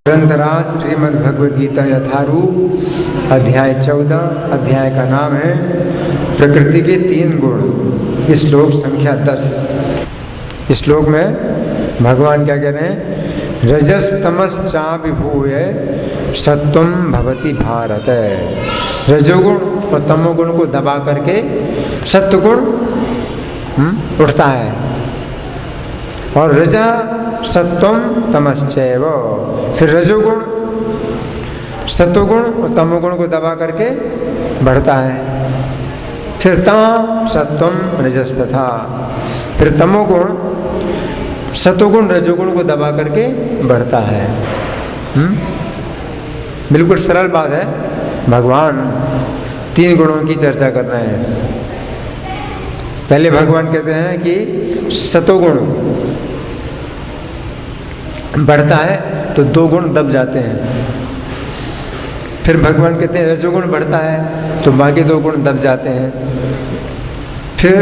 ग्रंथराज श्रीमद् भगवद गीता यथारूप अध्याय 14। अध्याय का नाम है प्रकृति के 3 गुण। श्लोक संख्या 10। इस श्लोक में भगवान क्या कह रहे हैं? रजस तमस चा विभूय सत्वम भवति भारत। रजोगुण और तमोगुण को दबा करके सत्वगुण उठता है, और रजा सत्वम तमश्चैव। फिर रजोगुण सत्वगुण और तमोगुण को दबा करके बढ़ता है। फिर तम सत्वम रजस तथा। फिर तमोगुण सत्वगुण रजोगुण को दबा करके बढ़ता है। बिल्कुल सरल बात है। भगवान 3 गुणों की चर्चा कर रहे हैं। पहले भगवान कहते हैं कि सतोगुण बढ़ता है तो 2 गुण दब जाते हैं। फिर भगवान कहते हैं रजोगुण बढ़ता है तो बाकी 2 गुण दब जाते हैं। फिर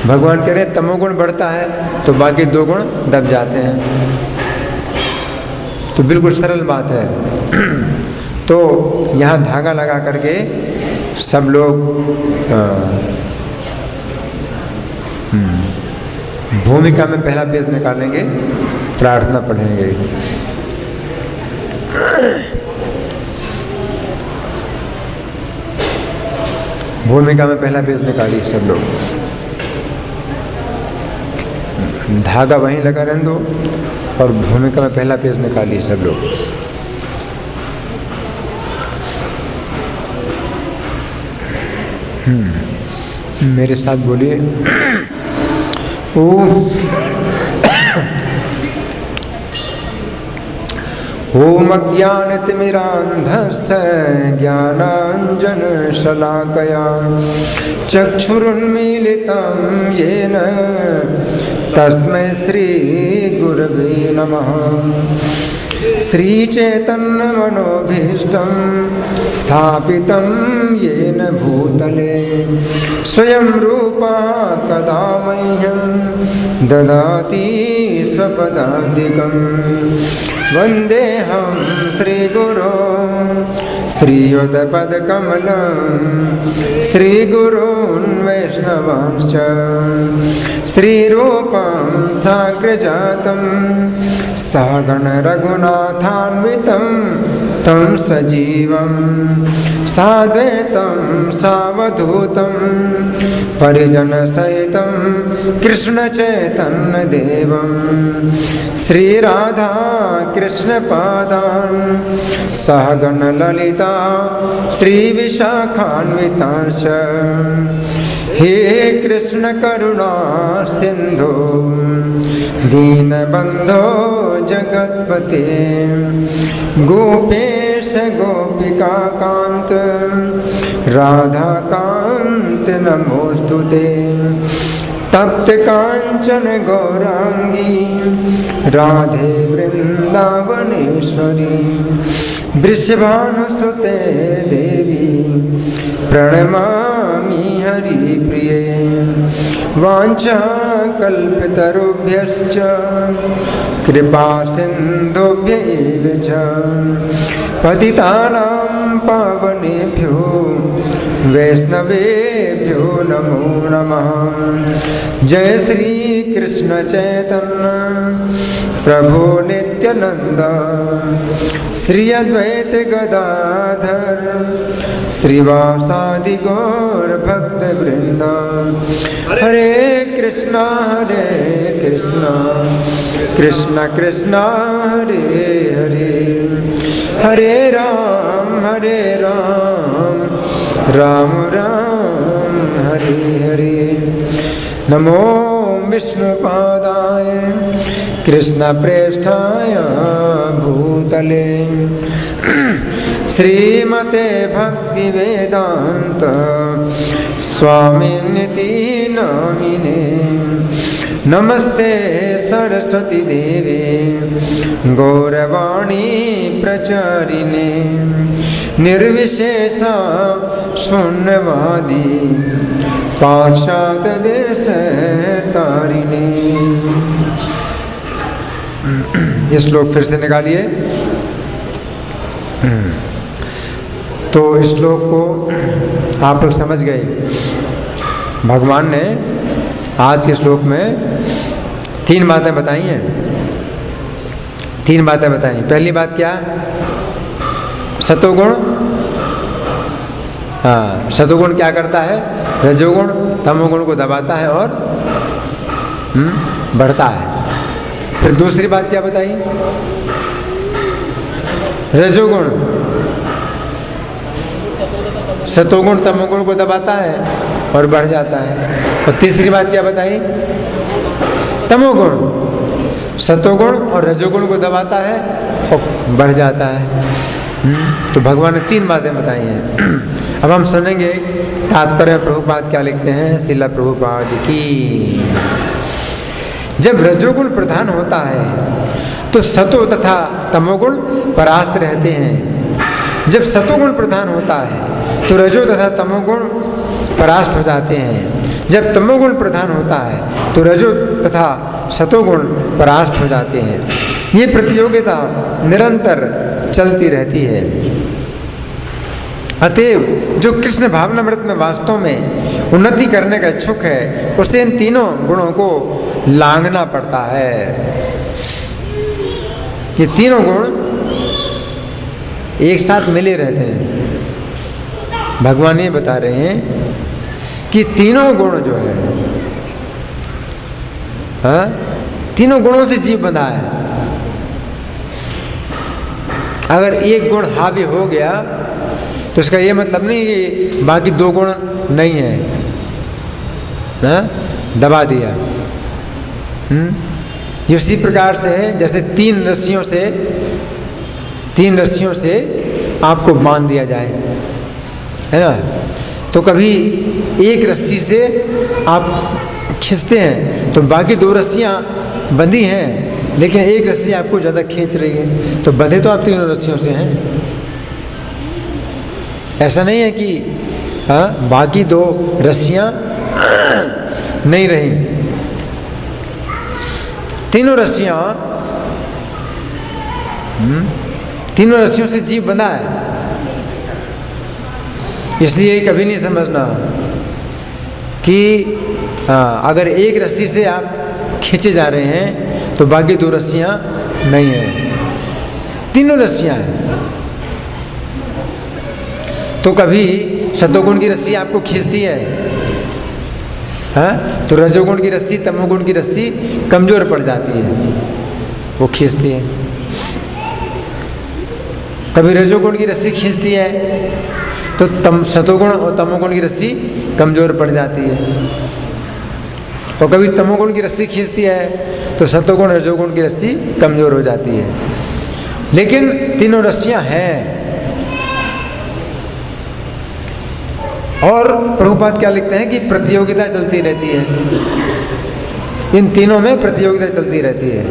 भगवान कह रहे हैं तमोगुण बढ़ता है तो बाकी 2 गुण दब जाते हैं। तो बिल्कुल सरल बात है। तो यहाँ धागा लगा करके सब लोग भूमिका में पहला पेज निकालेंगे, प्रार्थना पढ़ेंगे। भूमिका में पहला पेज निकालिए सब लोग। धागा वहीं लगा रहने दो और भूमिका में पहला पेज निकालिए सब लोग। मेरे साथ बोलिए। ओम अज्ञानतिमिरान्धस्य ज्ञानाञ्जनशलाकया चक्षुरुन्मीलितं येन तस्मै श्रीगुरवे नमः। श्रीचैतन्यमनोभीष्टं स्थापितं येन भूतले स्वयं रूपा कदा मह्यं ददाति स्वपदान्तिकं। वन्देऽहं श्रीगुरो श्रीयुतपदकमलं श्रीगुरून् वैष्णवांश्च श्रीरूपं साग्रजातं सगण रघुनाथान्वितं तं सजीवं साद्वैतं सावधूतं परिजनसहितं कृष्णचैतन्यदेवं श्रीराधा कृष्णपादान् सहगण ललिता श्रीविशाखान्वितांश्च। हे कृष्ण करुणा सिंधु दीनबंधो जगत्पते गोपेश गोपिका कांत राधा कांत नमोस्तुते। तप्त कांचन गौरांगी राधे वृंदावनेश्वरी वृषभानुसुते देवी प्रणमामि हरिप्रिये। वाञ्छाकल्पतरुभ्यश्च कृपा सिन्धुभ्यैव च पतितानां पावनेभ्यो वैष्णवेभ्यो नमो नमः। जय श्री कृष्ण चैतन्य प्रभु नित्यानंद श्री अद्वैत गदाधर श्रीवासादि गौर भक्त वृंद। हरे कृष्णा कृष्ण कृष्ण हरे हरे हरे राम राम राम हरे हरे। नमो विष्णुपादाय कृष्णप्रेष्ठाय भूतले श्रीमते भक्तिवेदांत स्वामिनिति नामिने। नमस्ते सरस्वती देवे गौरवाणी प्रचारिणे निर्विशेषा शून्यवादी पाश्चात्य देश तारिणे। ये श्लोक फिर से निकालिए। तो इस श्लोक को आप लोग समझ गए। भगवान ने आज के श्लोक में 3 बातें बताई हैं। 3 बातें बताई। पहली बात क्या? सतोगुण। हाँ, सतोगुण क्या करता है? रजोगुण तमोगुण को दबाता है और बढ़ता है। फिर दूसरी बात क्या बताई? रजोगुण सतोगुण तमोगुण को दबाता है और बढ़ जाता है। और तीसरी बात क्या बताई? तमोगुण सतोगुण और रजोगुण को दबाता है और बढ़ जाता है। तो भगवान ने 3 बातें बताई हैं। अब हम सुनेंगे तात्पर्य प्रभुपाद क्या लिखते हैं। श्रील प्रभुपाद की। जब रजोगुण प्रधान होता है तो सतो तथा तमोगुण परास्त रहते हैं। जब सतोगुण प्रधान होता है तो रजो तथा तमोगुण परास्त हो जाते हैं। जब तमोगुण प्रधान होता है तो रजो तथा सतोगुण परास्त हो जाते हैं। ये प्रतियोगिता निरंतर चलती रहती है। अतएव जो कृष्ण भावनामृत में वास्तव में उन्नति करने का इच्छुक है उसे इन तीनों गुणों को लांघना पड़ता है। ये तीनों गुण एक साथ मिले रहते हैं। भगवान ये बता रहे हैं कि तीनों गुण जो है, हाँ, तीनों गुणों से जीव बंधा है। अगर एक गुण हावी हो गया तो इसका ये मतलब नहीं कि बाकी 2 गुण नहीं है, हाँ? दबा दिया। ये उसी प्रकार से है जैसे 3 रस्सियों से आपको बांध दिया जाए, है ना। तो कभी एक रस्सी से आप खींचते हैं तो बाकी 2 रस्सियाँ बंधी हैं, लेकिन एक रस्सी आपको ज़्यादा खींच रही है, तो बंधे तो आप 3 रस्सियों से हैं। ऐसा नहीं है कि हाँ बाकी 2 रस्सियाँ नहीं रही। तीनों रस्सियों से जीव बंधा है। इसलिए कभी नहीं समझना कि अगर एक रस्सी से आप खींचे जा रहे हैं तो बाकी 2 रस्सियाँ नहीं हैं, तीनों रस्सियाँ हैं। तो कभी सतोगुण की रस्सी आपको खींचती है, हाँ? तो रजोगुण की रस्सी तमोगुण की रस्सी कमजोर पड़ जाती है, वो खींचती है। कभी रजोगुण की रस्सी खींचती है तो सतोगुण और तमोगुण की रस्सी कमजोर पड़ जाती है। और कभी तमोगुण की रस्सी खींचती है तो सतोगुण रजोगुण की रस्सी कमजोर हो जाती है। लेकिन तीनों रस्सियाँ हैं। और प्रभुपाद क्या लिखते हैं कि प्रतियोगिता चलती रहती है। इन तीनों में प्रतियोगिता चलती रहती है।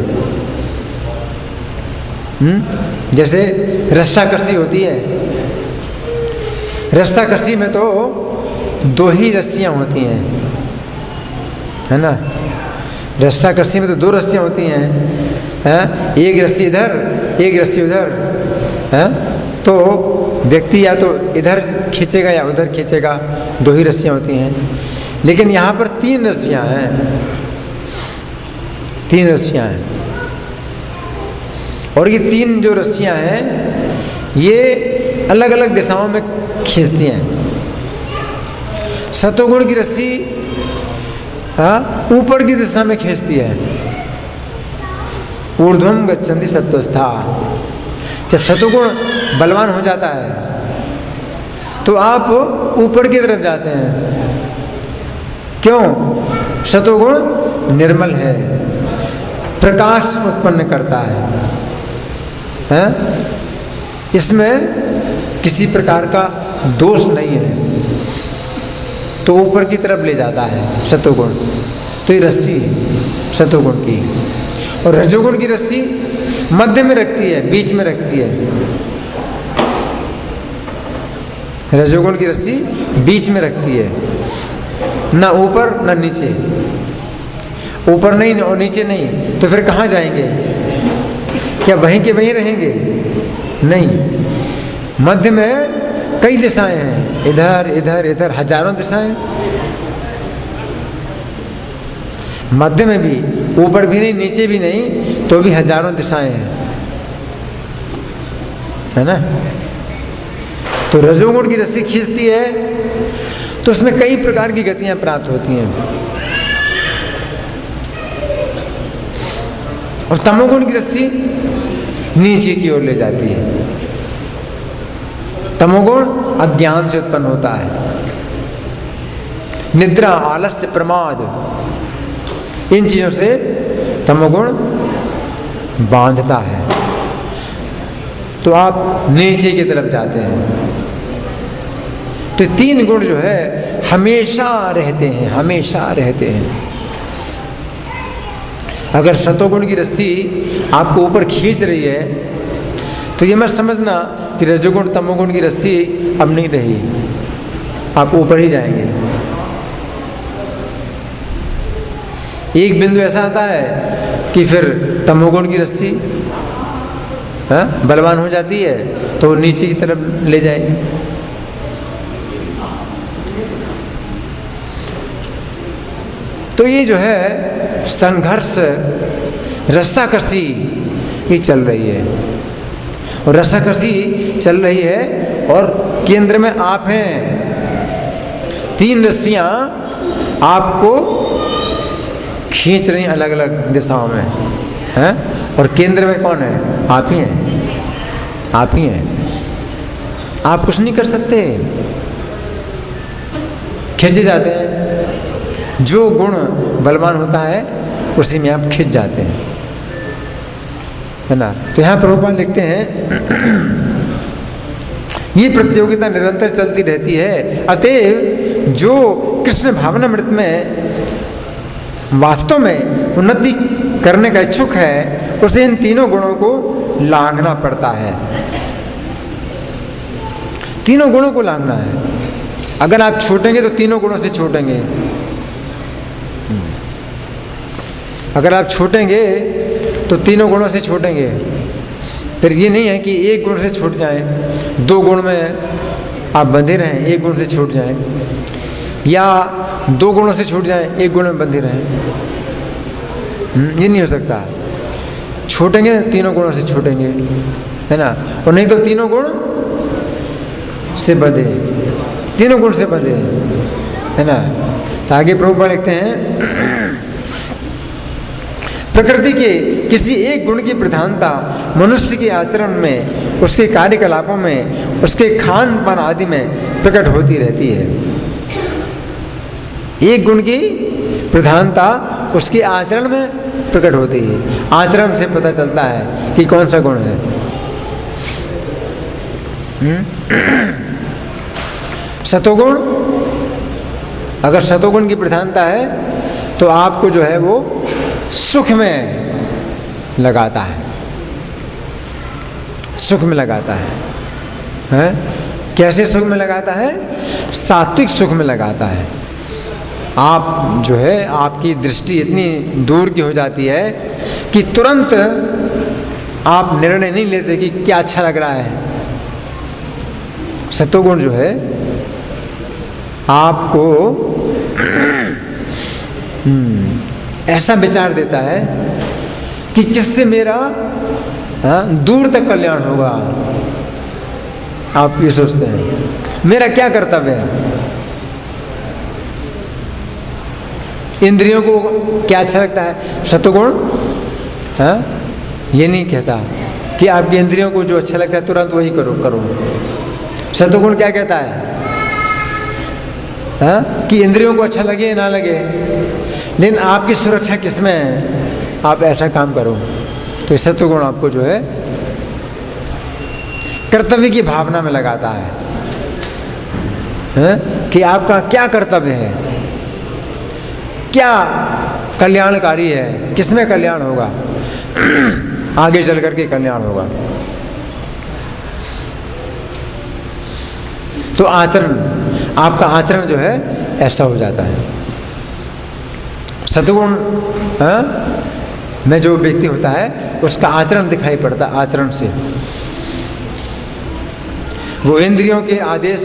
जैसे रस्साकसी होती है। रस्साकसी में तो 2 ही रस्सियाँ होती हैं, है ना। रस्साकसी में तो 2 रस्सियाँ होती हैं, है? एक रस्सी इधर एक रस्सी उधर, है? तो व्यक्ति या तो इधर खींचेगा या उधर खींचेगा, 2 ही रस्सियाँ होती हैं। लेकिन यहाँ पर 3 रस्सियाँ हैं, 3 रस्सियाँ हैं। और ये 3 जो रस्सियाँ हैं ये अलग अलग दिशाओं में खींचती हैं। सतोगुण की रस्सी ऊपर की दिशा में खींचती है। ऊर्ध्वम गच्छन्ति सत्वस्था। जब सतोगुण बलवान हो जाता है तो आप ऊपर की तरफ जाते हैं। क्यों? सतोगुण निर्मल है, प्रकाश उत्पन्न करता है? इसमें किसी प्रकार का दोष नहीं है, तो ऊपर की तरफ ले जाता है सतोगुण। तो ये रस्सी सतोगुण की। और रजोगुण की रस्सी मध्य में रखती है, बीच में रखती है। रजोगुण की रस्सी बीच में रखती है, ना ऊपर ना नीचे। ऊपर नहीं और नीचे नहीं, तो फिर कहाँ जाएंगे? क्या वहीं के वहीं रहेंगे? नहीं, मध्य में कई दिशाएं हैं, इधर इधर इधर हजारों दिशाएं। मध्य में भी, ऊपर भी नहीं नीचे भी नहीं, तो भी हजारों दिशाएं हैं, है ना। तो रजोगुण की रस्सी खींचती है तो उसमें कई प्रकार की गतियां प्राप्त होती हैं। और तमोगुण की रस्सी नीचे की ओर ले जाती है। तमोगुण अज्ञान से उत्पन्न होता है, निद्रा, आलस्य, प्रमाद, इन चीजों से तमोगुण बांधता है, तो आप नीचे की तरफ जाते हैं। तो तीन गुण जो है हमेशा रहते हैं, हमेशा रहते हैं। अगर सतोगुण की रस्सी आपको ऊपर खींच रही है तो ये मत समझना कि रजोगुण तमोगुण की रस्सी अब नहीं रही, आप ऊपर ही जाएंगे। एक बिंदु ऐसा आता है कि फिर तमोगुण की रस्सी बलवान हो जाती है तो वो नीचे की तरफ ले जाएगी। तो ये जो है संघर्ष, रस्साकसी ये चल रही है, और रस्साकसी चल रही है और केंद्र में आप हैं। तीन रस्सियां आपको खींच रही हैं अलग अलग दिशाओं में, हैं, और केंद्र में कौन है? आप ही हैं, आप ही हैं। आप कुछ नहीं कर सकते, खींचे जाते हैं। जो गुण बलवान होता है उसी में आप खिंच जाते हैं, है ना। तो यहाँ प्रभुपाद लिखते हैं ये प्रतियोगिता निरंतर चलती रहती है, अतएव जो कृष्ण भावनामृत में वास्तव में उन्नति करने का इच्छुक है उसे इन तीनों गुणों को लांघना पड़ता है। तीनों गुणों को लांघना है। अगर आप छूटेंगे तो तीनों गुणों से छूटेंगे, अगर आप छूटेंगे तो तीनों गुणों से छूटेंगे। फिर ये नहीं है कि एक गुण से छूट जाएं, दो गुण में आप बंधे रहें, एक गुण से छूट जाएं, या दो गुणों से छूट जाएं, एक गुण में बंधे रहें। ये नहीं हो सकता। छूटेंगे तीनों गुणों से छूटेंगे, है ना। और नहीं तो तीनों गुण से बंधे, तीनों गुण से बंधे, है ना। तो आगे प्रभुपाद लिखते हैं प्रकृति के किसी एक गुण की प्रधानता मनुष्य के आचरण में, उसके कार्यकलापों में, उसके खान पान आदि में प्रकट होती रहती है। एक गुण की प्रधानता उसके आचरण में प्रकट होती है। आचरण से पता चलता है कि कौन सा गुण है। सतोगुण, अगर सतोगुण की प्रधानता है तो आपको जो है वो सुख में लगाता है, सुख में लगाता है, हैं? कैसे सुख में लगाता है? सात्विक सुख में लगाता है। आप जो है आपकी दृष्टि इतनी दूर की हो जाती है कि तुरंत आप निर्णय नहीं लेते कि क्या अच्छा लग रहा है। सतोगुण जो है आपको ऐसा विचार देता है कि किससे मेरा दूर तक कल्याण होगा। आप ये सोचते हैं मेरा क्या कर्तव्य है, इंद्रियों को क्या अच्छा लगता है। सतोगुण ये नहीं कहता कि आपकी इंद्रियों को जो अच्छा लगता है तुरंत वही करो। सतोगुण क्या कहता है कि इंद्रियों को अच्छा लगे ना लगे, लेकिन आपकी सुरक्षा किसमें है, आप ऐसा काम करो। तो सत्वगुण आपको जो है कर्तव्य की भावना में लगाता है कि आपका क्या कर्तव्य है, क्या कल्याणकारी है, किसमें कल्याण होगा, आगे चल करके कल्याण होगा। तो आचरण, आपका आचरण जो है ऐसा हो जाता है। सतगुण में जो व्यक्ति होता है उसका आचरण दिखाई पड़ता है, आचरण से। वो इंद्रियों के आदेश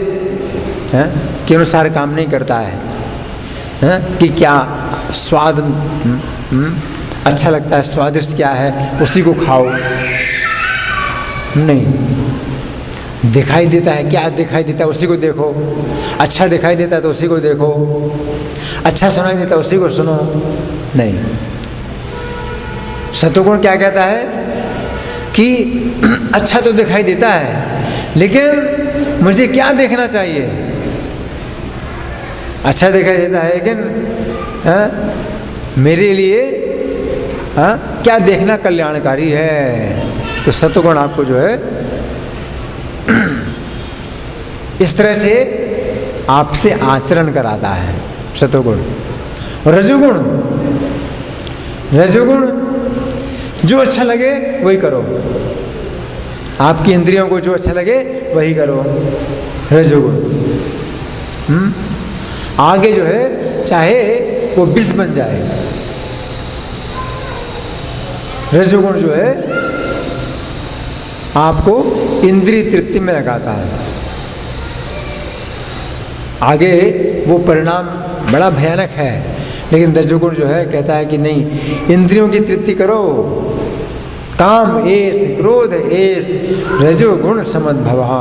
के अनुसार काम नहीं करता है, कि क्या स्वाद अच्छा लगता है, स्वादिष्ट क्या है उसी को खाओ, नहीं। दिखाई देता है, क्या दिखाई देता है उसी को देखो, अच्छा दिखाई देता है तो उसी को देखो, अच्छा सुनाई देता है उसी को सुनो, नहीं। सतोगुण क्या कहता है कि अच्छा तो दिखाई देता है लेकिन मुझे क्या देखना चाहिए, अच्छा दिखाई देता है लेकिन मेरे लिए क्या देखना कल्याणकारी है। तो सत्वगुण आपको जो है इस तरह से आपसे आचरण कराता है सत्वगुण। और रजोगुण जो अच्छा लगे वही करो, आपकी इंद्रियों को जो अच्छा लगे वही करो, रजोगुण। आगे जो है चाहे वो विष बन जाए, रजोगुण जो है आपको इंद्रिय तृप्ति में लगाता है। आगे वो परिणाम बड़ा भयानक है, लेकिन रजोगुण जो है कहता है कि नहीं, इंद्रियों की तृप्ति करो, काम एस क्रोध एस रजोगुण समद्भवा।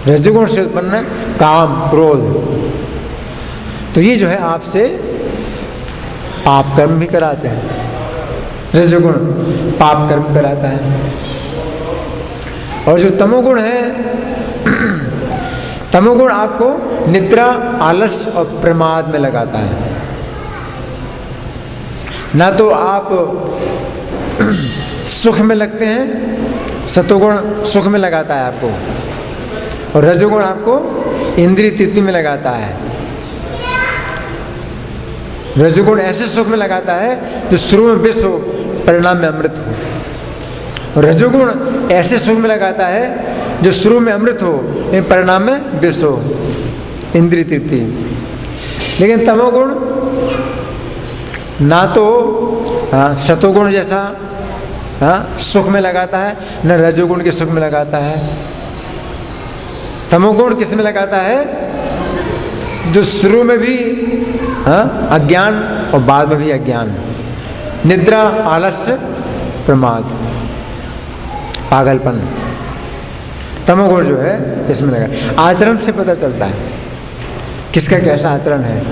रजोगुण से उत्पन्न काम क्रोध, तो ये जो है आपसे पाप कर्म भी कराते हैं। रजोगुण पाप कर्म कराता है। और जो तमोगुण है, तमोगुण आपको निद्रा, आलस्य और प्रमाद में लगाता है। ना तो आप सुख में लगते हैं, सतोगुण सुख में लगाता है आपको, और रजोगुण आपको इंद्रिय तृप्ति में लगाता है। रजोगुण ऐसे सुख में लगाता है जो शुरू में विष हो, परिणाम में अमृत हो। रजोगुण ऐसे सुख में लगाता है जो शुरू में अमृत हो लेकिन परिणाम में विष हो, इंद्रिय तृप्ति। लेकिन तमोगुण ना तो सतोगुण जैसा सुख में लगाता है, न रजोगुण के सुख में लगाता है। तमोगुण किस में लगाता है? जो शुरू में भी अज्ञान और बाद में भी अज्ञान, निद्रा, आलस्य, प्रमाद, पागलपन, तमोगुण जो है इसमें लगा। आचरण से पता चलता है किसका कैसा आचरण है।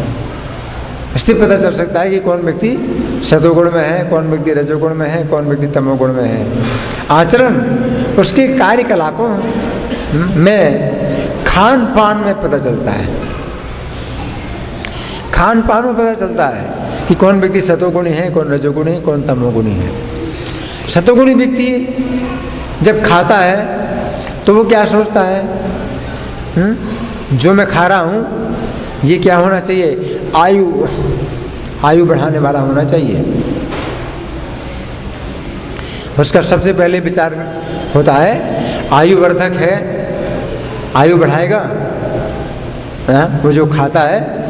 इससे पता चल सकता है कि कौन व्यक्ति सतोगुण में है, कौन व्यक्ति रजोगुण में है, कौन व्यक्ति तमोगुण में है। आचरण उसके कार्यकलापों में, खान पान में पता चलता है। खान पान में पता चलता है कि कौन व्यक्ति सतोगुणी है, कौन रजोगुणी है, कौन तमोगुणी है। सतोगुणी व्यक्ति जब खाता है तो वो क्या सोचता है, जो मैं खा रहा हूँ ये क्या होना चाहिए, आयु बढ़ाने वाला होना चाहिए। उसका सबसे पहले विचार होता है आयु वर्धक है, आयु बढ़ाएगा। वो जो खाता है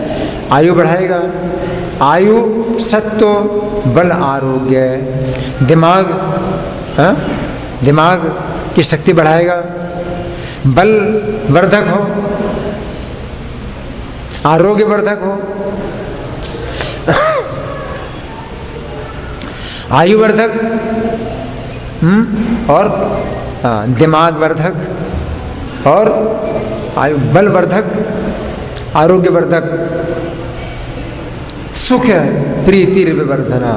आयु बढ़ाएगा। आयु, सत्व, बल, आरोग्य, दिमाग, दिमाग की शक्ति बढ़ाएगा, बल वर्धक हो, आरोग्य वर्धक हो, आयु वर्धक और दिमाग वर्धक और आयु बल वर्धक, आरोग्य वर्धक, सुख प्रीति विवर्धना,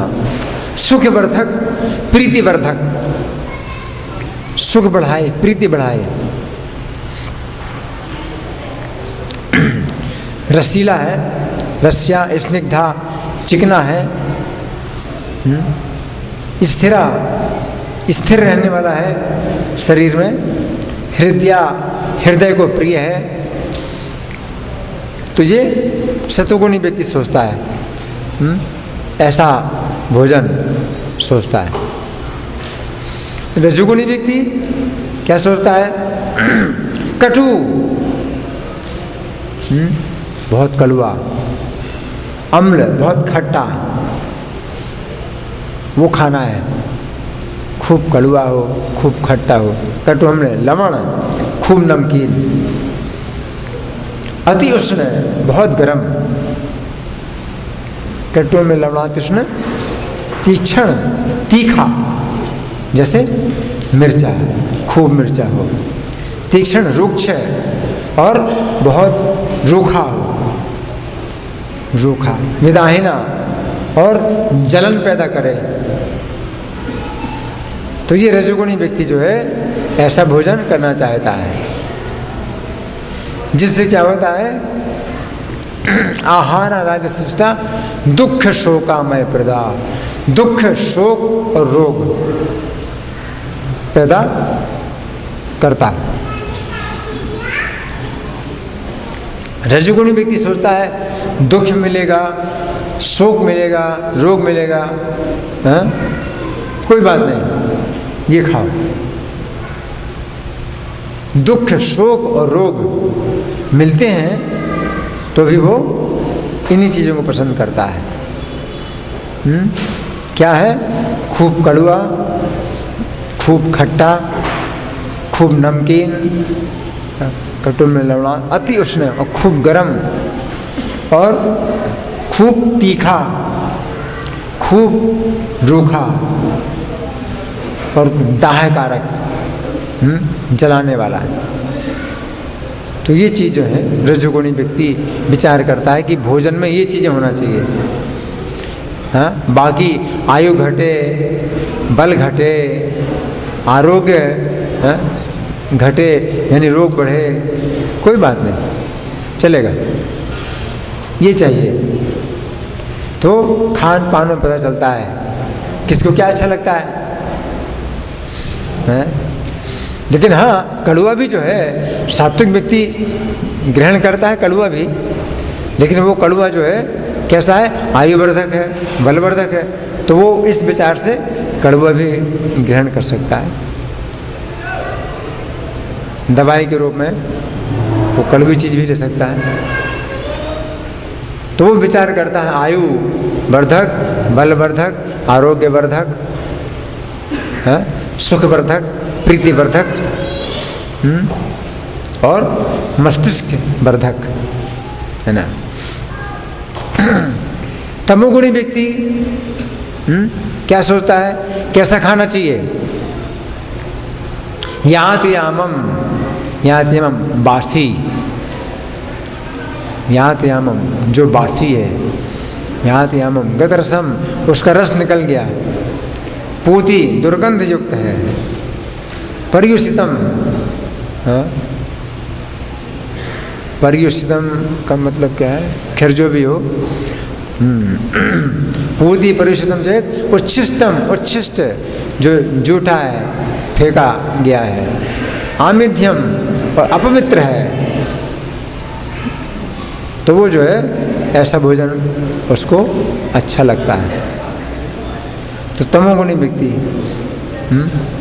सुख वर्धक, प्रीति वर्धक, सुख बढ़ाए, प्रीति बढ़ाए। रसीला है, रस्या, स्निग्धा, चिकना है, स्थिर रहने वाला है शरीर में, हृदय को प्रिय है। तो ये सतोगुणी व्यक्ति सोचता है, ऐसा भोजन सोचता है। रजोगुणी व्यक्ति क्या सोचता है, कटु, बहुत कड़वा, अम्ल, बहुत खट्टा, वो खाना है। खूब कड़वा हो, खूब खट्टा हो। कटु हमने लवण, खूब नमकीन। अति उष्ण, बहुत गर्म। कटु में लवणातिष्ण, तीक्ष्ण, तीखा, जैसे मिर्चा, खूब मिर्चा हो। तीक्ष्ण, रुक्ष और बहुत रूखा हो, रूखा। विदाहीना, और जलन पैदा करे। तो ये रजोगुणी व्यक्ति जो है ऐसा भोजन करना चाहता है, जिससे क्या होता है, आहार राजसिष्टा दुख शोकामय प्रदा। दुख, शोक और रोग पैदा करता है। रजोगुणी व्यक्ति सोचता है दुख मिलेगा, शोक मिलेगा, रोग मिलेगा, हाँ? कोई बात नहीं, ये खाओ। दुख, शोक और रोग मिलते हैं तो भी वो इन्हीं चीज़ों को पसंद करता है। क्या है? खूब कड़वा, खूब खट्टा, खूब नमकीन, कटु में लवणा, अति उष्ण और खूब गर्म, और खूब तीखा, खूब रूखा और दाहकारक, जलाने वाला है। तो ये चीज़ जो है रजोगुणी व्यक्ति विचार करता है कि भोजन में ये चीज़ें होना चाहिए। हाँ, बाकी आयु घटे, बल घटे, आरोग्य घटे, यानी रोग बढ़े, कोई बात नहीं, चलेगा, ये चाहिए। तो खान पान में पता चलता है किसको क्या अच्छा लगता है? लेकिन हाँ, कड़वा भी जो है सात्विक व्यक्ति ग्रहण करता है, कड़वा भी। लेकिन वो कड़वा जो है कैसा है? आयुवर्धक है, बलवर्धक है। तो वो इस विचार से कड़वा भी ग्रहण कर सकता है। दवाई के रूप में वो कड़वी चीज़ भी ले सकता है। तो वो विचार करता है आयु वर्धक, बलवर्धक, आरोग्यवर्धक, सुखवर्धक, प्रीतिवर्धक, और मस्तिष्क वर्धक, है ना। तमोगुणी व्यक्ति क्या सोचता है? कैसा खाना चाहिए? यातयामम, यातयामम बासी, यातयामम जो बासी है, यातयामम गतरसम उसका रस निकल गया, पूती दुर्गंध युक्त है, पर्युषितम, पर्युषितम का मतलब क्या है? खैर जो भी हो, पूती पर्युषितम चेत उच्छिष्टम, उच्छिष्ट जो जूठा है, फेंका गया है, आमिध्यम और अपवित्र है। तो वो जो है ऐसा भोजन उसको अच्छा लगता है। तो तमोगुणी व्यक्ति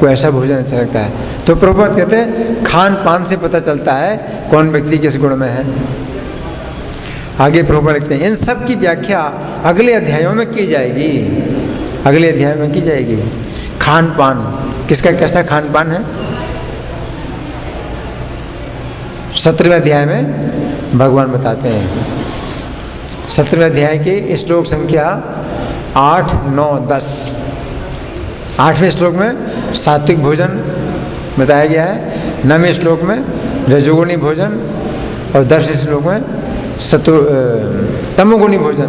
को ऐसा भोजन अच्छा लगता है। तो प्रभुपाद कहते हैं खान पान से पता चलता है कौन व्यक्ति किस गुण में है। आगे प्रभुपाद लिखते हैं इन सब की व्याख्या अगले अध्यायों में की जाएगी, अगले अध्याय में की जाएगी। खान पान किसका कैसा खान पान है? 17वें अध्याय में भगवान बताते हैं। 17वें अध्याय के श्लोक संख्या 8, 9, 10। 8वें श्लोक में सात्विक भोजन बताया गया है, 9वें श्लोक में रजोगुणी भोजन, और 10वें श्लोक में तमोगुणी भोजन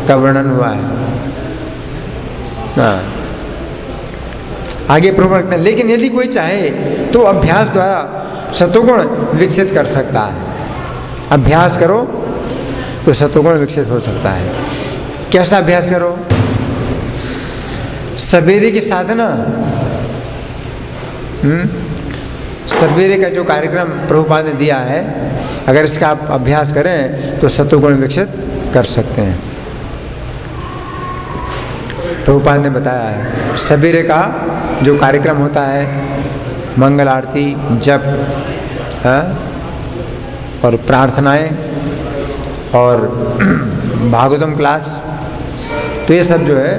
का वर्णन हुआ है। हाँ। आगे प्रभु कहते हैं लेकिन यदि कोई चाहे तो अभ्यास द्वारा सतोगुण विकसित कर सकता है। अभ्यास करो तो सतोगुण विकसित हो सकता है। कैसा अभ्यास करो? सवेरे की साधना, सवेरे का जो कार्यक्रम प्रभुपाद ने दिया है, अगर इसका आप अभ्यास करें तो सतोगुण विकसित कर सकते हैं। प्रभुपाद ने बताया है सवेरे का जो कार्यक्रम होता है, मंगल आरती, जप, और प्रार्थनाएं और भागवतम क्लास, तो ये सब जो है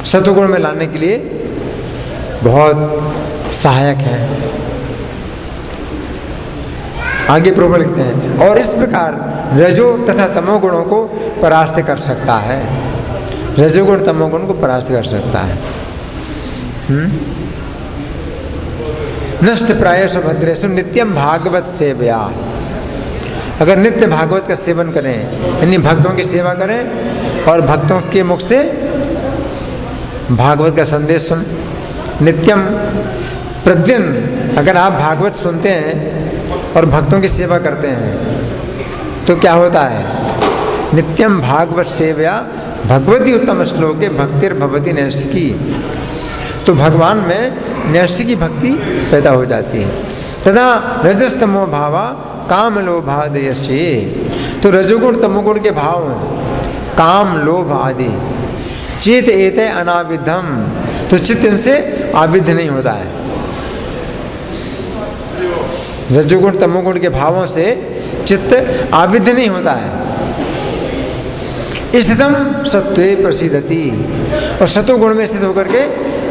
सतोगुण में लाने के लिए बहुत सहायक है। आगे प्रभु लिखते हैं, और इस प्रकार रजो तथा तमोगुणों को परास्त कर सकता है। रजोगुण तमोगुण को परास्त कर सकता है। नष्ट प्रायेषु भद्रेषु नित्यम भागवत सेवया। अगर नित्य भागवत का सेवन करें, यानी भक्तों की सेवा करें और भक्तों के मुख से भागवत का संदेश सुन, नित्यम प्रतिदिन अगर आप भागवत सुनते हैं और भक्तों की सेवा करते हैं तो क्या होता है? नित्यम भागवत सेवया भगवती उत्तम श्लोके भक्तिर्भवति नैष्ठिकी। तो भगवान में नैष्ठिकी भक्ति पैदा हो जाती है। तथा रजस्तमो भावा काम लोभादयसे। तो रजोगुण तमोगुण के भाव काम लोभ आदि चेत एते अनाविद्धम, तो चित्त इनसे आविद्ध नहीं होता है। रजोगुण तमोगुण के भावों से चित्त आविद्ध नहीं होता है। स्थितम सत्वे प्रसिद्धति, और सतोगुण में स्थित होकर के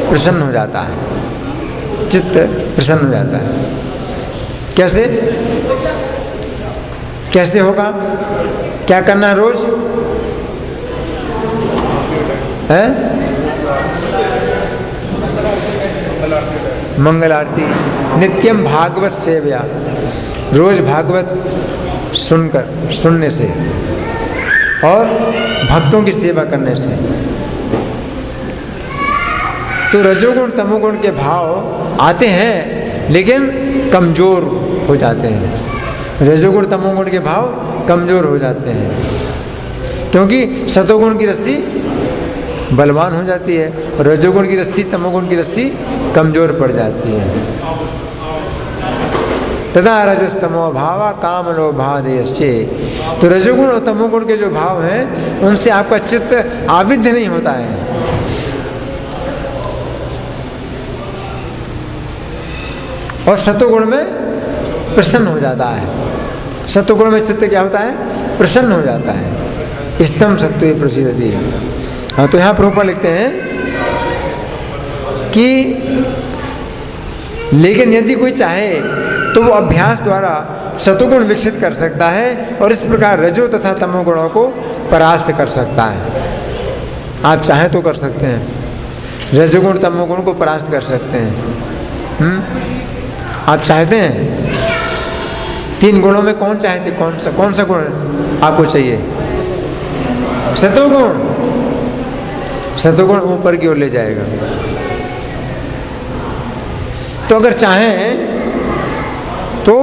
प्रसन्न हो जाता है, चित्त प्रसन्न हो जाता है। कैसे कैसे होगा? क्या करना है रोज? है मंगल आरती, नित्यम भागवत सेवया, रोज भागवत सुनने से और भक्तों की सेवा करने से। तो रजोगुण तमोगुण के भाव आते हैं लेकिन कमजोर हो जाते हैं। रजोगुण तमोगुण के भाव कमजोर हो जाते हैं क्योंकि सतोगुण की रस्सी बलवान हो जाती है और रजोगुण की रस्सी तमोगुण की रस्सी कमजोर पड़ जाती है। तथा रजस्तमो भावा काम लोभादयश्चे। तो रजोगुण और तमोगुण के जो भाव हैं उनसे आपका चित्त आविद्ध नहीं होता है। और सतोगुण में प्रसन्न हो जाता है। सतोगुण में चित्त क्या होता है? प्रसन्न हो जाता है। स्तम सत्वे प्रसिद्धति। हाँ, तो यहाँ प्रभुपाद लिखते हैं कि लेकिन यदि कोई चाहे तो वो अभ्यास द्वारा सतोगुण विकसित कर सकता है और इस प्रकार रजो तथा तमोगुणों को परास्त कर सकता है। आप चाहें तो कर सकते हैं, रजोगुण तमोगुण को परास्त कर सकते हैं। आप चाहते हैं? 3 गुणों में कौन चाहते? कौन सा गुण आपको चाहिए? सतोगुण। सतोगुण ऊपर की ओर ले जाएगा। तो अगर चाहें तो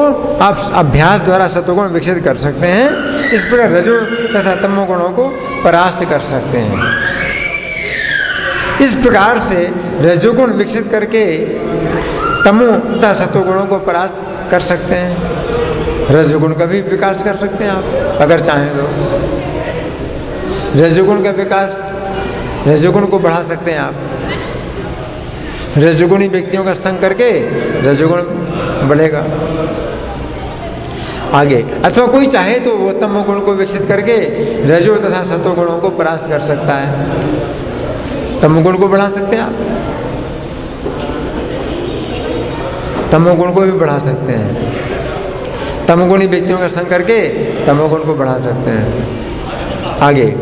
आप अभ्यास द्वारा सतोगुण विकसित कर सकते हैं। इस प्रकार रजो तथा तमोगुणों को परास्त कर सकते हैं। इस प्रकार से रजोगुण विकसित करके तमो तथा सतोगुणों को परास्त कर सकते हैं। रजोगुण का भी विकास कर सकते हैं आप अगर चाहें तो। रजोगुण का विकास, रजोगुण को बढ़ा सकते हैं आप। रजोगुणी व्यक्तियों का संग करके रजोगुण बढ़ेगा आगे। अथवा कोई चाहे तो वो तमोगुण को विकसित करके रजो तथा सतोगुणों को परास्त कर सकता है। तमोगुण को बढ़ा सकते हैं आप, तमोगुण को भी बढ़ा सकते हैं। तमोगुणी व्यक्तियों का संग करके तमोगुण को बढ़ा सकते हैं आगे।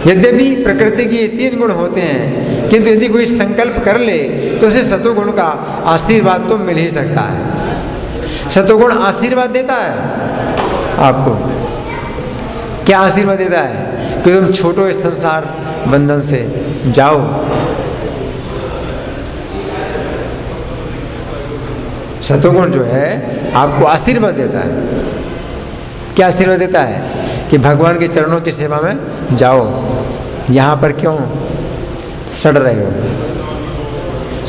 यद्यपि प्रकृति के ये 3 गुण होते हैं किंतु यदि कोई संकल्प कर ले तो उसे सतोगुण का आशीर्वाद तो मिल ही सकता है। सतोगुण आशीर्वाद देता है आपको। क्या आशीर्वाद देता है? कि तुम छोटो इस संसार बंधन से, जाओ। सतोगुण जो है आपको आशीर्वाद देता है। क्या आशीर्वाद देता है? कि भगवान के चरणों की सेवा में जाओ। यहाँ पर क्यों सड़ रहे हो?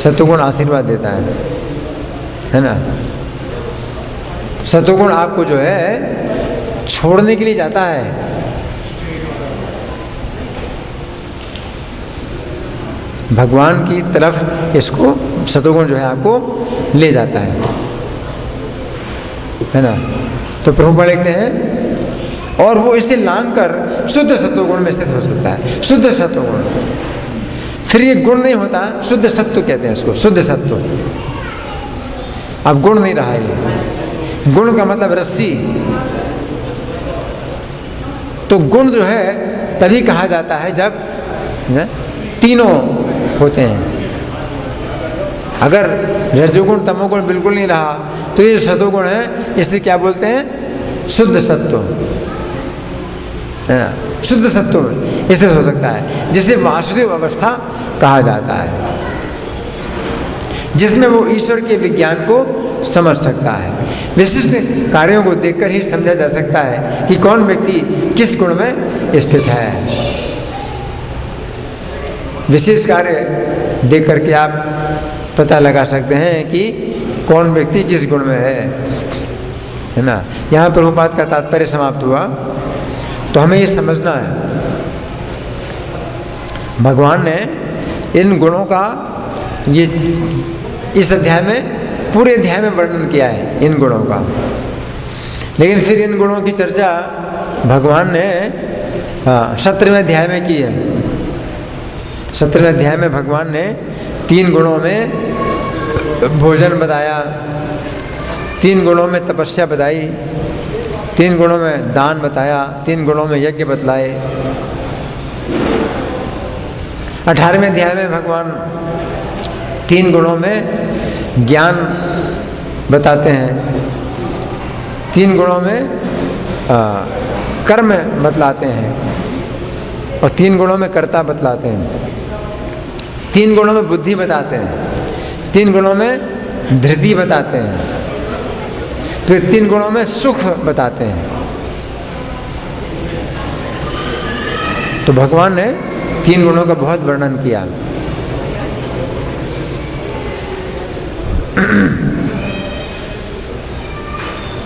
सतोगुण आशीर्वाद देता है ना। सतोगुण आपको जो है छोड़ने के लिए जाता है। भगवान की तरफ इसको सतोगुण जो है आपको ले जाता है ना। तो प्रभुपाद लिखते हैं और वो इसे लांग कर शुद्ध सतोगुण में स्थित हो सकता है। शुद्ध सतोगुण फिर ये गुण नहीं होता, शुद्ध सत्व कहते हैं इसको, शुद्ध सत्व। अब गुण नहीं रहा ये, गुण का मतलब रस्सी। तो गुण जो है तभी कहा जाता है जब तीनों होते हैं। अगर रजोगुण तमोगुण बिल्कुल नहीं रहा तो ये सतोगुण है, इसे क्या बोलते हैं? शुद्ध सत्व, है ना? शुद्ध सत्व में स्थित हो सकता है, जिसे वासुदेव अवस्था कहा जाता है, जिसमें वो ईश्वर के विज्ञान को समझ सकता है। विशिष्ट कार्यों को देखकर ही समझा जा सकता है कि कौन व्यक्ति किस गुण में स्थित है। विशेष कार्य देख करके आप पता लगा सकते हैं कि कौन व्यक्ति किस गुण में है ना। यहाँ प्रभुपाद का तात्पर्य समाप्त हुआ। तो हमें ये समझना है, भगवान ने इन गुणों का ये इस अध्याय में, पूरे अध्याय में वर्णन किया है इन गुणों का। लेकिन फिर इन गुणों की चर्चा भगवान ने 17वें अध्याय में की है। 17वें अध्याय में भगवान ने 3 गुणों में भोजन बताया, 3 गुणों में तपस्या बताई, 3 गुणों में दान बताया, 3 गुणों में यज्ञ बतलाए। 18वें अध्याय में भगवान 3 गुणों में ज्ञान बताते हैं, 3 गुणों में कर्म बतलाते हैं और 3 गुणों में कर्ता बतलाते हैं। 3 गुणों में बुद्धि बताते हैं, 3 गुणों में धृति बताते हैं, फिर 3 गुणों में सुख बताते हैं। तो भगवान ने 3 गुणों का बहुत वर्णन किया।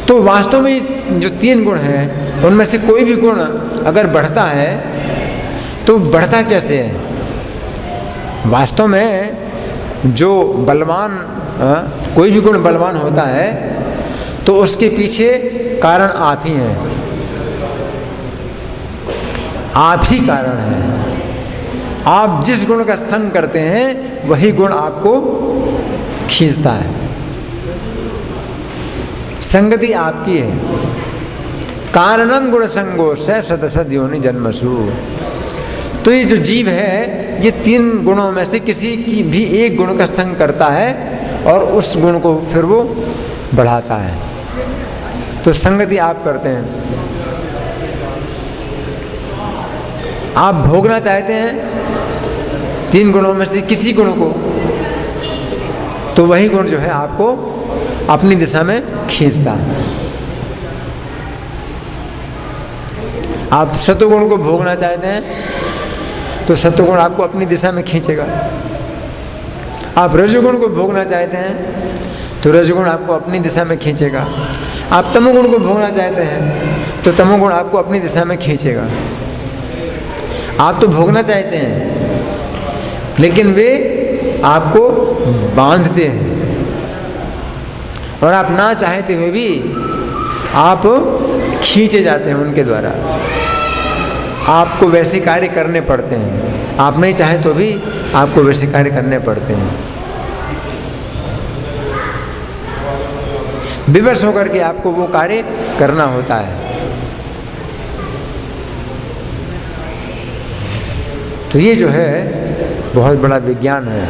तो वास्तव में जो 3 गुण हैं उनमें से कोई भी गुण अगर बढ़ता है तो बढ़ता कैसे है? वास्तव में जो बलवान, कोई भी गुण बलवान होता है तो उसके पीछे कारण आप ही हैं, आप ही कारण हैं। आप जिस गुण का संग करते हैं वही गुण आपको खींचता है। संगति आपकी है। कारणम गुण संगोष है सदसद योनि जन्मसु। तो ये जो जीव है ये 3 गुणों में से किसी की भी एक गुण का संग करता है और उस गुण को फिर वो बढ़ाता है। तो संगति आप करते हैं। आप भोगना चाहते हैं 3 गुणों में से किसी गुण को, तो वही गुण जो है आपको अपनी दिशा में खींचता है। आप सतोगुण को भोगना चाहते हैं तो सतोगुण आपको अपनी दिशा में खींचेगा। आप रजोगुण को भोगना चाहते हैं तो रजोगुण आपको अपनी दिशा में खींचेगा। आप तमोगुण को भोगना चाहते हैं तो तमोगुण आपको अपनी दिशा में खींचेगा। आप तो भोगना चाहते हैं लेकिन वे आपको बांधते हैं और आप ना चाहते हुए भी आप खींचे जाते हैं उनके द्वारा। आपको वैसे कार्य करने पड़ते हैं, आप नहीं चाहे तो भी आपको वैसे कार्य करने पड़ते हैं। विवश होकर के आपको वो कार्य करना होता है। तो ये जो है बहुत बड़ा विज्ञान है।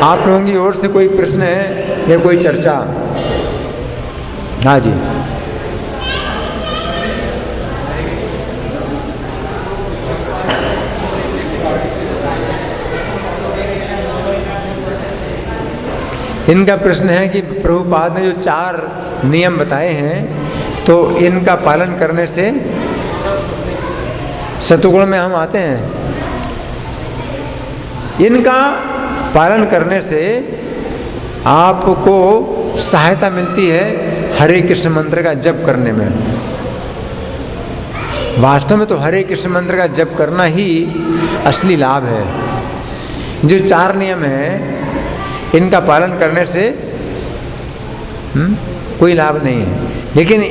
आप लोगों की ओर से कोई प्रश्न है या कोई चर्चा? हाँ जी। इनका प्रश्न है कि प्रभुपाद ने जो 4 नियम बताए हैं तो इनका पालन करने से सतोगुण में हम आते हैं। इनका पालन करने से आपको सहायता मिलती है हरे कृष्ण मंत्र का जप करने में। वास्तव में तो हरे कृष्ण मंत्र का जप करना ही असली लाभ है। जो 4 नियम हैं इनका पालन करने से कोई लाभ नहीं है, लेकिन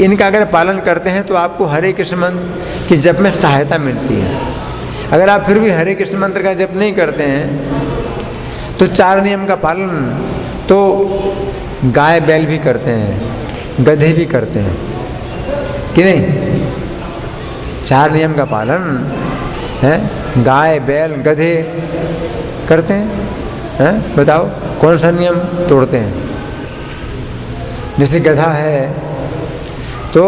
इनका अगर पालन करते हैं तो आपको हरे कृष्ण मंत्र के जप में सहायता मिलती है। अगर आप फिर भी हरे कृष्ण मंत्र का जप नहीं करते हैं तो 4 नियम का पालन तो गाय बैल भी करते हैं, गधे भी करते हैं कि नहीं? 4 नियम का पालन है गाय बैल गधे करते हैं? बताओ कौन सा नियम तोड़ते हैं? जैसे गधा है तो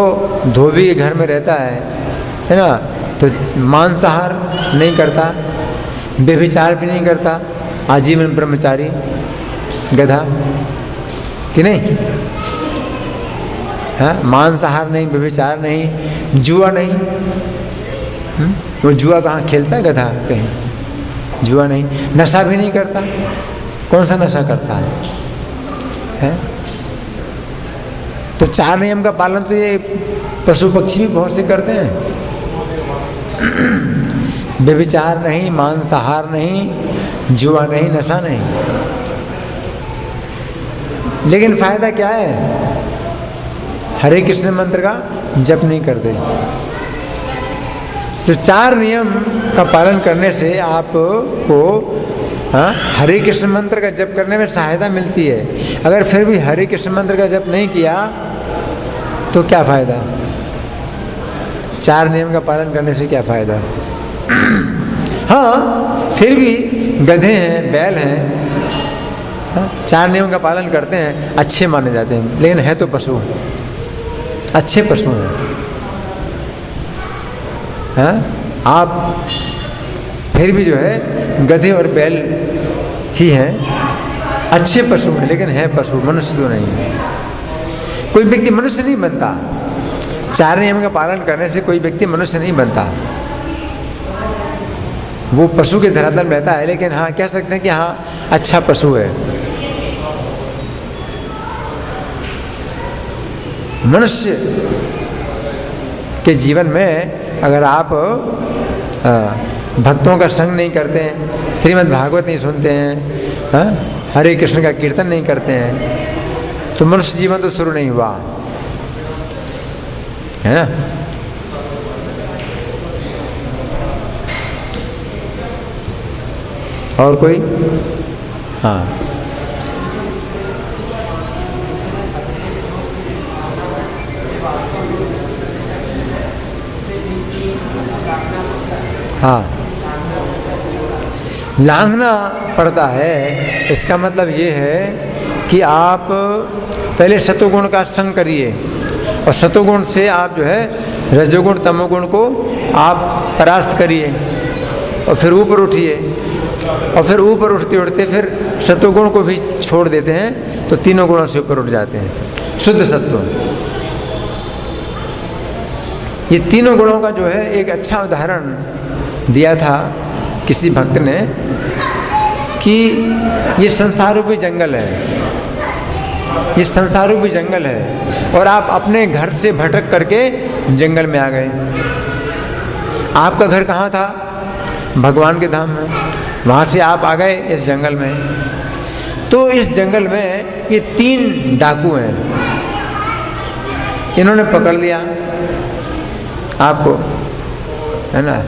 धोबी के घर में रहता है ना, तो मांसाहार नहीं करता, व्यभिचार भी नहीं करता, आजीवन ब्रह्मचारी गधा कि नहीं? हाँ, मांसाहार नहीं, व्यभिचार नहीं, जुआ नहीं। वो जुआ कहाँ खेलता है गधा? कहीं जुआ नहीं। नशा भी नहीं करता। कौन सा नशा करता है? तो 4 नियम का पालन तो ये पशु पक्षी भी बहुत से करते हैं। व्यभिचार नहीं, मांसाहार नहीं, जुआ नहीं, नशा नहीं। लेकिन फायदा क्या है? हरे कृष्ण मंत्र का जप नहीं करते। तो 4 नियम का पालन करने से आपको हरे कृष्ण मंत्र का जप करने में सहायता मिलती है। अगर फिर भी हरे कृष्ण मंत्र का जप नहीं किया तो क्या फायदा? 4 नियम का पालन करने से क्या फायदा? हाँ, फिर भी गधे हैं, बैल हैं, 4 नियम का पालन करते हैं, अच्छे माने जाते हैं, लेकिन है तो पशु, अच्छे पशु हैं। आप फिर भी जो है गधे और बैल ही हैं, अच्छे पशु हैं, लेकिन है पशु, मनुष्य तो नहीं है। कोई व्यक्ति मनुष्य नहीं बनता। 4 नियम का पालन करने से कोई व्यक्ति मनुष्य नहीं बनता। वो पशु के धरातल में रहता है, लेकिन हाँ कह सकते हैं कि हाँ अच्छा पशु है। मनुष्य के जीवन में अगर आप भक्तों का संग नहीं करते हैं, श्रीमद् भागवत नहीं सुनते हैं, हरे कृष्ण का कीर्तन नहीं करते हैं, तो मनुष्य जीवन तो शुरू नहीं हुआ, है ना? और कोई? हाँ, हाँ, लांघना पड़ता है। इसका मतलब ये है कि आप पहले सतोगुण का संग करिए, और सतोगुण से आप जो है रजोगुण तमोगुण को आप परास्त करिए, और फिर ऊपर उठिए, और फिर ऊपर उठते उठते फिर सतोगुण को भी छोड़ देते हैं, तो तीनों गुणों से ऊपर उठ जाते हैं, शुद्ध सत्व। ये तीनों गुणों का जो है एक अच्छा उदाहरण दिया था किसी भक्त ने कि ये संसार रूपी जंगल है, ये संसार रूपी जंगल है, और आप अपने घर से भटक करके जंगल में आ गए। आपका घर कहाँ था? भगवान के धाम में। वहाँ से आप आ गए इस जंगल में। तो इस जंगल में ये 3 डाकू हैं, इन्होंने पकड़ लिया आपको, है ना?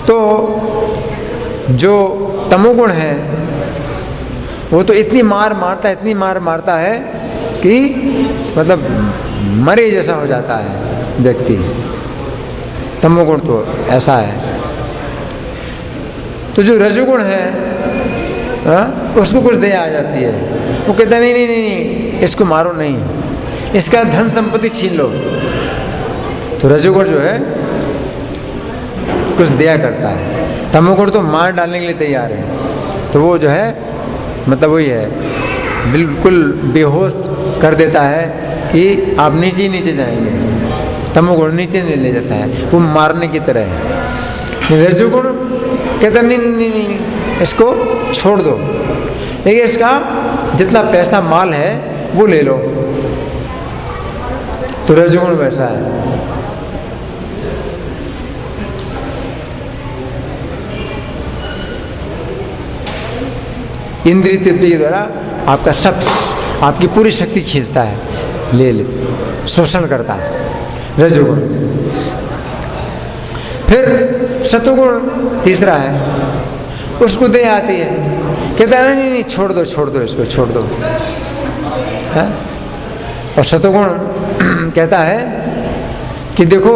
तो जो तमोगुण है वो तो इतनी मार मारता है कि मतलब मरे जैसा हो जाता है व्यक्ति। तमोगुण तो ऐसा है। तो जो रजोगुण है उसको कुछ दया आ जाती है, वो कहता है नहीं, इसको मारो नहीं, इसका धन संपत्ति छीन लो। तो रजोगुण जो है कुछ दया करता है, तमोगुण तो मार डालने के लिए तैयार है। तो वो जो है मतलब वही है, बिल्कुल बेहोश कर देता है कि आप नीचे ही नीचे जाएंगे। तमोगुण नीचे नहीं ले जाता है, वो मारने की तरह है। रजोगुण कहता नहीं, इसको छोड़ दो, लेकिन इसका जितना पैसा माल है वो ले लो। तो रजोगुण वैसा है। इंद्रिय तृप्ति के द्वारा आपका सब, आपकी पूरी शक्ति खींचता है, ले शोषण करता है रजोगुण। फिर सतोगुण तीसरा है, उसको दया आती है, कहता है नहीं नहीं छोड़ दो इसको छोड़ दो है? और सतोगुण कहता है कि देखो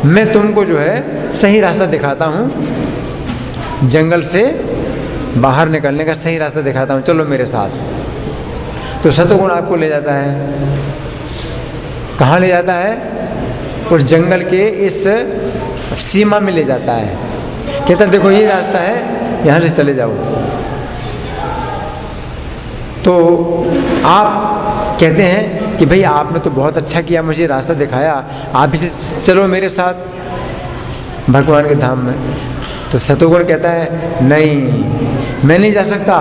मैं तुमको जो है सही रास्ता दिखाता हूँ, जंगल से बाहर निकलने का सही रास्ता दिखाता हूँ, चलो मेरे साथ। तो सतोगुण आपको ले जाता है, कहाँ ले जाता है? उस जंगल के इस सीमा में ले जाता है, कहता है देखो ये रास्ता है, यहाँ से चले जाओ। तो आप कहते हैं कि भाई आपने तो बहुत अच्छा किया, मुझे रास्ता दिखाया, आप भी चलो मेरे साथ भगवान के धाम में। तो सतोगुण कहता है नहीं, मैं नहीं जा सकता,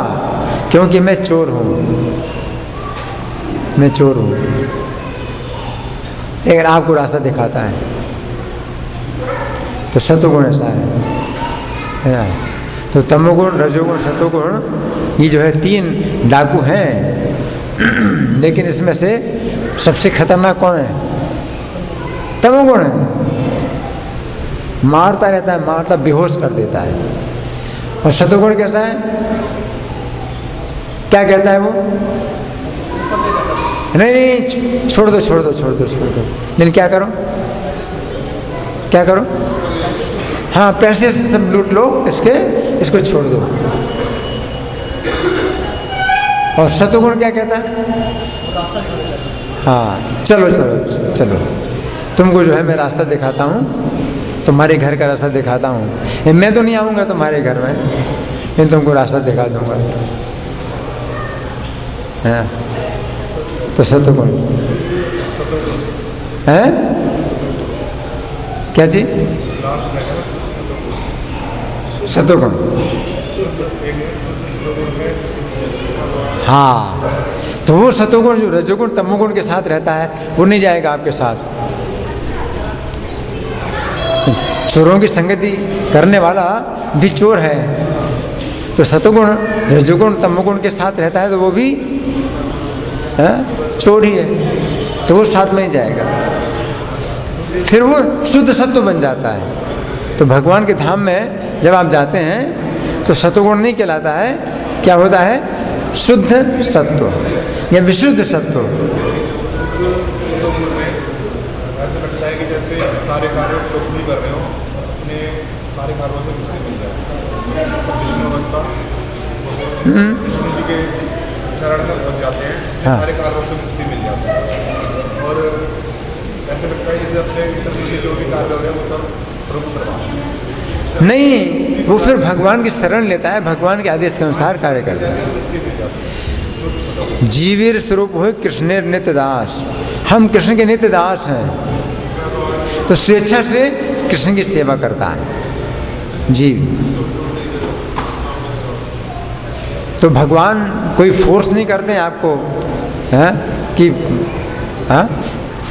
क्योंकि मैं चोर हूँ, मैं चोर हूँ। लेकिन आपको रास्ता दिखाता है। तो सतोगुण ऐसा है। तो तमोगुण, रजोगुण, सतोगुण ये जो है तीन डाकू हैं, लेकिन इसमें से सबसे खतरनाक कौन है? तमोगुण है। मारता रहता है, मारता बेहोश कर देता है। और सतोगुण कैसा है? क्या कहता है वो? नहीं छोड़ दो। लेकिन क्या करो? हाँ, पैसे से सब लूट लो इसको छोड़ दो। और सतोगुण क्या कहता है? हाँ, चलो तुमको जो है मैं रास्ता दिखाता हूँ, तुम्हारे घर का रास्ता दिखाता हूँ। मैं तो नहीं आऊँगा तुम्हारे घर में, मैं तुमको रास्ता दिखा दूँगा। हाँ, तो सतोगुण है क्या जी? सतोगुण। हाँ, तो वो सतोगुण जो रजोगुण तमोगुण के साथ रहता है वो नहीं जाएगा आपके साथ। चोरों की संगति करने वाला भी चोर है, तो सतोगुण रजोगुण तमोगुण के साथ रहता है तो वो भी चोर ही है, तो वो साथ में ही जाएगा। फिर वो शुद्ध सत्व बन जाता है। तो भगवान के धाम में जब आप जाते हैं तो सतोगुण नहीं कहलाता है, क्या होता है? शुद्ध सत्व या विशुद्ध सत्व। ऐसा लगता है कि जैसे सारे कार्यों को पूरी कर रहे हो, अपने सारे कार्यों से मुक्ति मिल जाए। विष्णु अवस्था विष्णु जी के शरण में पहुँच जाते हैं, हाँ। सारे कार्यों से मुक्ति मिल जाती है। और ऐसा लगता है जैसे अपने इधर से जो भी कार्य हो रहे हैं वो सब प्रभु करवा नहीं, वो फिर भगवान की शरण लेता है, भगवान के आदेश के अनुसार कार्य करता है। जीवीर स्वरूप हो कृष्णेर नित्य दास, हम कृष्ण के नित्य दास हैं, तो स्वेच्छा से कृष्ण की सेवा करता है जीव। तो भगवान कोई फोर्स नहीं करते हैं आपको, है कि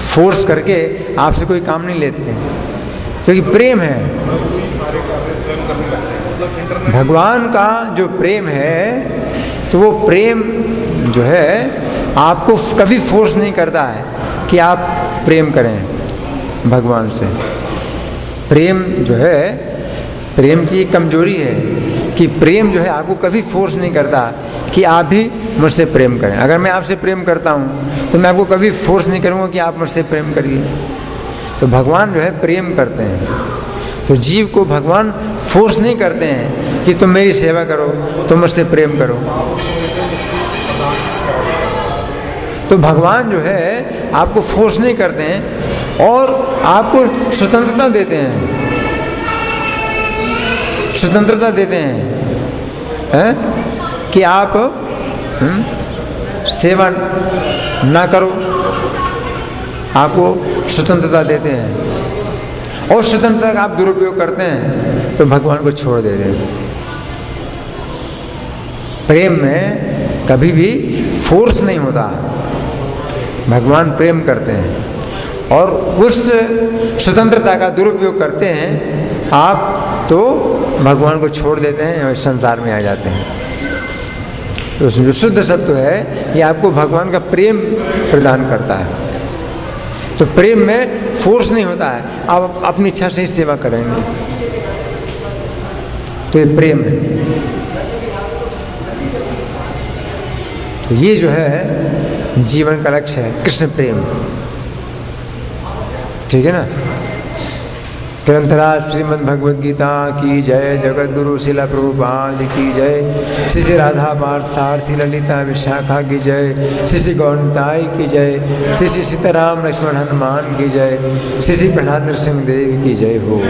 फोर्स करके आपसे कोई काम नहीं लेते हैं, क्योंकि प्रेम है। भगवान का जो प्रेम है, तो वो प्रेम जो है आपको कभी फोर्स नहीं करता है कि आप प्रेम करें भगवान से। प्रेम जो है, प्रेम की कमजोरी है कि प्रेम जो है आपको कभी फोर्स नहीं करता कि आप भी मुझसे प्रेम करें। अगर मैं आपसे प्रेम करता हूँ तो मैं आपको कभी फोर्स नहीं करूँगा कि आप मुझसे प्रेम करिए। तो भगवान जो है प्रेम करते हैं, तो जीव को भगवान फोर्स नहीं करते हैं कि तुम मेरी सेवा करो, तुम मुझसे प्रेम करो। तो भगवान जो है आपको फोर्स नहीं करते हैं और आपको स्वतंत्रता देते हैं, स्वतंत्रता देते हैं कि आप सेवा ना करो, आपको स्वतंत्रता देते हैं। और स्वतंत्रता का आप दुरुपयोग करते हैं तो भगवान को छोड़ देते हैं। प्रेम में कभी भी फोर्स नहीं होता, भगवान प्रेम करते हैं और उस स्वतंत्रता का दुरुपयोग करते हैं आप, तो भगवान को छोड़ देते हैं और संसार में आ जाते हैं। तो जो शुद्ध सत्व है ये आपको भगवान का प्रेम प्रदान करता है। तो प्रेम में फोर्स नहीं होता है, आप अपनी इच्छा से ही सेवा करेंगे, तो ये प्रेम है। तो ये जो है जीवन का लक्ष्य है, कृष्ण प्रेम, ठीक है ना। ग्रंथरा श्रीमद् भगवद गीता की जय, जगत गुरु शिला प्रभुपाद की जय, श्री श्री राधा पार्थ सारथी ललिता विशाखा की जय, श्री श्री गौरताई की जय, श्री श्री सीताराम लक्ष्मण हनुमान की जय, श्री श्री प्रहलाद नरसिंह देव की जय हो।